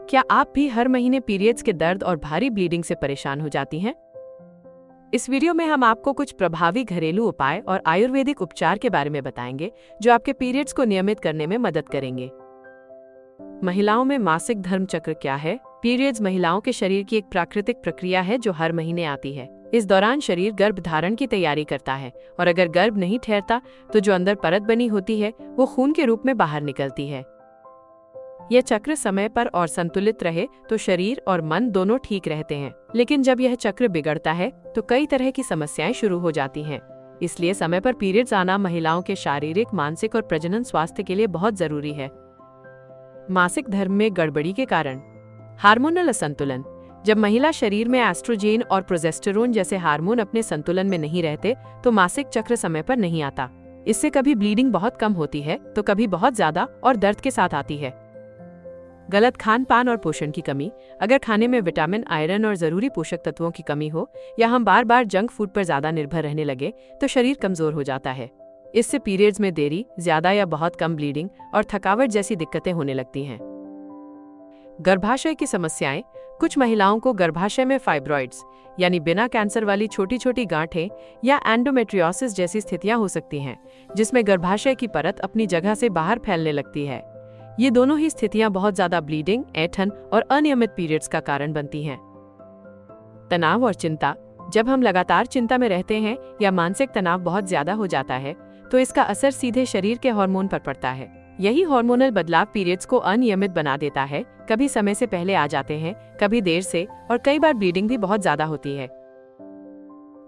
क्या आप भी हर महीने पीरियड्स के दर्द और भारी ब्लीडिंग से परेशान हो जाती हैं? इस वीडियो में हम आपको कुछ प्रभावी घरेलू उपाय और आयुर्वेदिक उपचार के बारे में बताएंगे जो आपके पीरियड्स को नियमित करने में मदद करेंगे। महिलाओं में मासिक धर्म चक्र क्या है? पीरियड्स महिलाओं के शरीर की एक प्राकृतिक प्रक्रिया है जो हर महीने आती है। इस दौरान शरीर गर्भ धारण की तैयारी करता है और अगर गर्भ नहीं ठहरता तो जो अंदर परत बनी होती है वो खून के रूप में बाहर निकलती है। यह चक्र समय पर और संतुलित रहे तो शरीर और मन दोनों ठीक रहते हैं, लेकिन जब यह चक्र बिगड़ता है तो कई तरह की समस्याएं शुरू हो जाती हैं। इसलिए समय पर पीरियड्स आना महिलाओं के शारीरिक, मानसिक और प्रजनन स्वास्थ्य के लिए बहुत जरूरी है। मासिक धर्म में गड़बड़ी के कारण हार्मोनल असंतुलन। जब महिला शरीर में एस्ट्रोजेन और प्रोजेस्टेरोन जैसे हार्मोन अपने संतुलन में नहीं रहते तो मासिक चक्र समय पर नहीं आता। इससे कभी ब्लीडिंग बहुत कम होती है तो कभी बहुत ज्यादा और दर्द के साथ आती है। गलत खान पान और पोषण की कमी। अगर खाने में विटामिन, आयरन और जरूरी पोषक तत्वों की कमी हो या हम बार बार जंक फूड पर ज्यादा निर्भर रहने लगे तो शरीर कमजोर हो जाता है। इससे पीरियड्स में देरी, ज्यादा या बहुत कम ब्लीडिंग और थकावट जैसी दिक्कतें होने लगती हैं। गर्भाशय की समस्याएं। कुछ महिलाओं को गर्भाशय में फाइब्रॉइड्स यानी बिना कैंसर वाली छोटी छोटी गांठें या एंडोमेट्रियोसिस जैसी स्थितियां हो सकती हैं, जिसमें गर्भाशय की परत अपनी जगह से बाहर फैलने लगती है। ये दोनों ही स्थितियां बहुत ज्यादा ब्लीडिंग, ऐंठन और अनियमित पीरियड्स का कारण बनती हैं। तनाव और चिंता। जब हम लगातार चिंता में रहते हैं या मानसिक तनाव बहुत ज्यादा हो जाता है तो इसका असर सीधे शरीर के हार्मोन पर पड़ता है। यही हार्मोनल बदलाव पीरियड्स को अनियमित बना देता है। कभी समय से पहले आ जाते हैं, कभी देर से, और कई बार ब्लीडिंग भी बहुत ज्यादा होती है।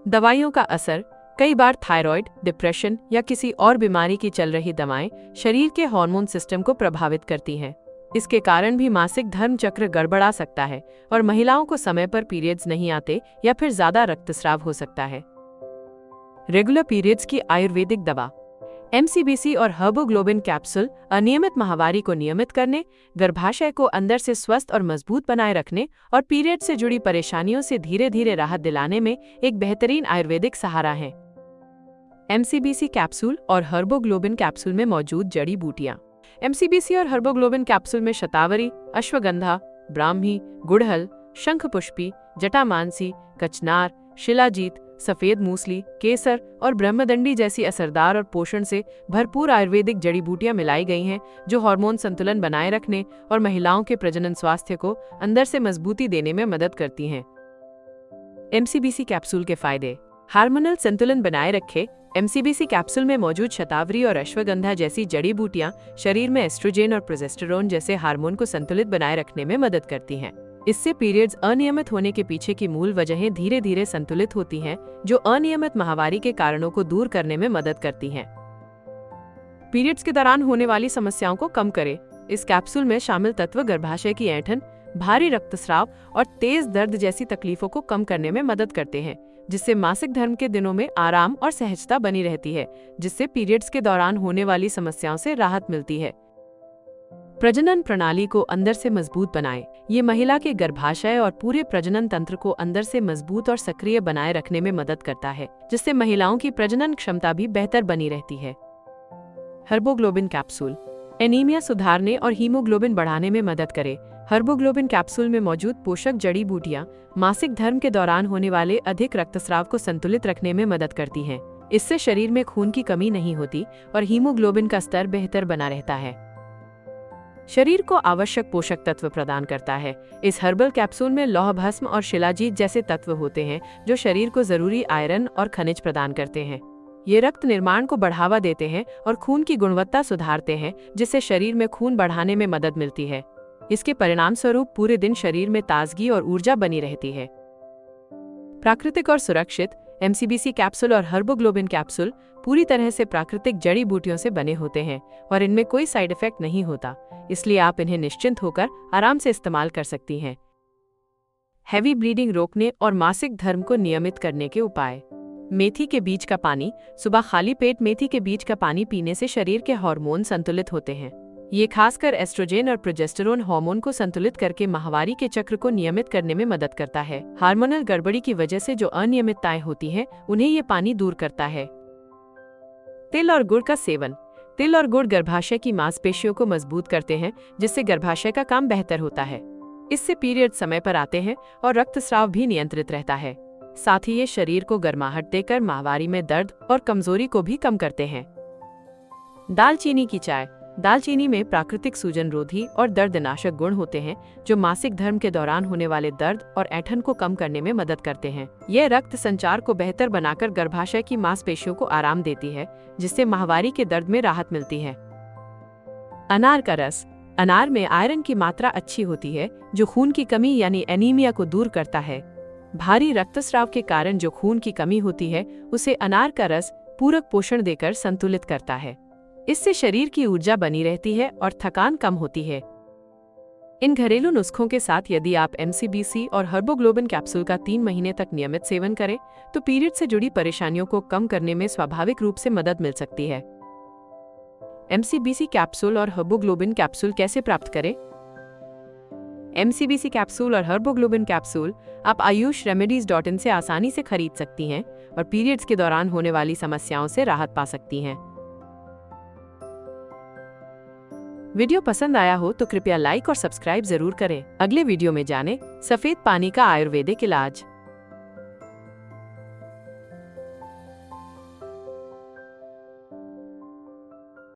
दवाइयों का असर। कई बार थायराइड, डिप्रेशन या किसी और बीमारी की चल रही दवाएं शरीर के हार्मोन सिस्टम को प्रभावित करती हैं। इसके कारण भी मासिक धर्म चक्र गड़बड़ा सकता है और महिलाओं को समय पर पीरियड्स नहीं आते या फिर ज्यादा रक्तस्राव हो सकता है। रेगुलर पीरियड्स की आयुर्वेदिक दवा। एमसीबीसी और हर्बोग्लोबिन कैप्सूल अनियमित माहवारी को नियमित करने, गर्भाशय को अंदर से स्वस्थ और मजबूत बनाए रखने और पीरियड से जुड़ी परेशानियों से धीरे धीरे राहत दिलाने में एक बेहतरीन आयुर्वेदिक सहारा है। एमसीबीसी कैप्सूल और हर्बोग्लोबिन कैप्सूल में मौजूद जड़ी बूटियां। एमसीबीसी और हर्बोग्लोबिन कैप्सूल में शतावरी, अश्वगंधा, ब्राह्मी, गुड़हल, शंखपुष्पी, जटामानसी, कचनार, शिलाजीत, सफेद मूसली, केसर और ब्रह्मदंडी जैसी असरदार और पोषण से भरपूर आयुर्वेदिक जड़ी बूटियां मिलाई गई हैं जो हार्मोन संतुलन बनाए रखने और महिलाओं के प्रजनन स्वास्थ्य को अंदर से मजबूती देने में मदद करती हैं। एमसीबीसी कैप्सूल के फायदे। हार्मोनल संतुलन बनाए रखे। एमसीबीसी कैप्सूल में मौजूद शतावरी और अश्वगंधा जैसी जड़ी बूटियां शरीर में एस्ट्रोजेन और प्रोजेस्टेरोन जैसे हार्मोन को संतुलित बनाए रखने में मदद करती हैं। इससे पीरियड्स अनियमित होने के पीछे की मूल वजहें धीरे धीरे संतुलित होती हैं, जो अनियमित माहवारी के कारणों को दूर करने में मदद करती हैं। पीरियड्स के दौरान होने वाली समस्याओं को कम करे। इस कैप्सूल में शामिल तत्व गर्भाशय की ऐंठन, भारी रक्तस्राव और तेज दर्द जैसी तकलीफों को कम करने में मदद करते हैं, जिससे मासिक धर्म के दिनों में आराम और सहजता बनी रहती है, जिससे पीरियड्स के दौरान होने वाली समस्याओं से राहत मिलती है। प्रजनन प्रणाली को अंदर से मजबूत बनाए। ये महिला के गर्भाशय और पूरे प्रजनन तंत्र को अंदर से मजबूत और सक्रिय बनाए रखने में मदद करता है, जिससे महिलाओं की प्रजनन क्षमता भी बेहतर बनी रहती है। हर्बोग्लोबिन कैप्सूल एनीमिया सुधारने और हीमोग्लोबिन बढ़ाने में मदद करे। हर्बोग्लोबिन कैप्सूल में मौजूद पोषक जड़ी बूटियां मासिक धर्म के दौरान होने वाले अधिक रक्तस्राव को संतुलित रखने में मदद करती हैं। इससे शरीर में खून की कमी नहीं होती और हीमोग्लोबिन का स्तर बेहतर बना रहता है। शरीर को आवश्यक पोषक तत्व प्रदान करता है। इस हर्बल कैप्सूल में लौह भस्म और शिलाजीत जैसे तत्व होते हैं जो शरीर को जरूरी आयरन और खनिज प्रदान करते हैं। ये रक्त निर्माण को बढ़ावा देते हैं और खून की गुणवत्ता सुधारते हैं, जिससे शरीर में खून बढ़ाने में मदद मिलती है। इसके परिणाम स्वरूप पूरे दिन शरीर में ताजगी और ऊर्जा बनी रहती है। प्राकृतिक और सुरक्षित। एमसीबीसी कैप्सूल और हर्बोग्लोबिन कैप्सूल पूरी तरह से प्राकृतिक जड़ी बूटियों से बने होते हैं और इनमें कोई साइड इफेक्ट नहीं होता, इसलिए आप इन्हें निश्चिंत होकर आराम से इस्तेमाल कर सकती हैं। हैवी ब्लीडिंग रोकने और मासिक धर्म को नियमित करने के उपाय। मेथी के बीज का पानी। सुबह खाली पेट मेथी के बीज का पानी पीने से शरीर के हार्मोन संतुलित होते हैं। ये खासकर एस्ट्रोजेन और प्रोजेस्टेरोन हार्मोन को संतुलित करके माहवारी के चक्र को नियमित करने में मदद करता है। हार्मोनल गड़बड़ी की वजह से जो अनियमितताएं होती हैं, उन्हें ये पानी दूर करता है। तिल और गुड़ का सेवन। तिल और गुड़ गर्भाशय की मांसपेशियों को मजबूत करते हैं, जिससे गर्भाशय का काम बेहतर होता है। इससे पीरियड समय पर आते हैं और रक्तस्राव भी नियंत्रित रहता है। साथ ही ये शरीर को गर्माहट देकर माहवारी में दर्द और कमजोरी को भी कम करते हैं। दालचीनी की चाय। दालचीनी में प्राकृतिक सूजनरोधी और दर्दनाशक गुण होते हैं जो मासिक धर्म के दौरान होने वाले दर्द और ऐंठन को कम करने में मदद करते हैं। यह रक्त संचार को बेहतर बनाकर गर्भाशय की मांसपेशियों को आराम देती है, जिससे माहवारी के दर्द में राहत मिलती है। अनार का रस। अनार में आयरन की मात्रा अच्छी होती है, जो खून की कमी यानी एनीमिया को दूर करता है। भारी रक्तस्राव के कारण जो खून की कमी होती है, उसे अनार का रस पूरक पोषण देकर संतुलित करता है। इससे शरीर की ऊर्जा बनी रहती है और थकान कम होती है। इन घरेलू नुस्खों के साथ यदि आप MCBC और हर्बोग्लोबिन कैप्सूल का 3 महीने तक नियमित सेवन करें, तो पीरियड से जुड़ी परेशानियों को कम करने में स्वाभाविक रूप से मदद मिल सकती है। MCBC कैप्सूल और हर्बोग्लोबिन कैप्सूल कैसे प्राप्त करें? MCBC कैप्सूल और हर्बोग्लोबिन कैप्सूल आप ayushRemedies.in से आसानी से खरीद सकती हैं और पीरियड्स के दौरान होने वाली समस्याओं से राहत पा सकती हैं। वीडियो पसंद आया हो तो कृपया लाइक और सब्सक्राइब जरूर करें। अगले वीडियो में जानें सफेद पानी का आयुर्वेदिक इलाज।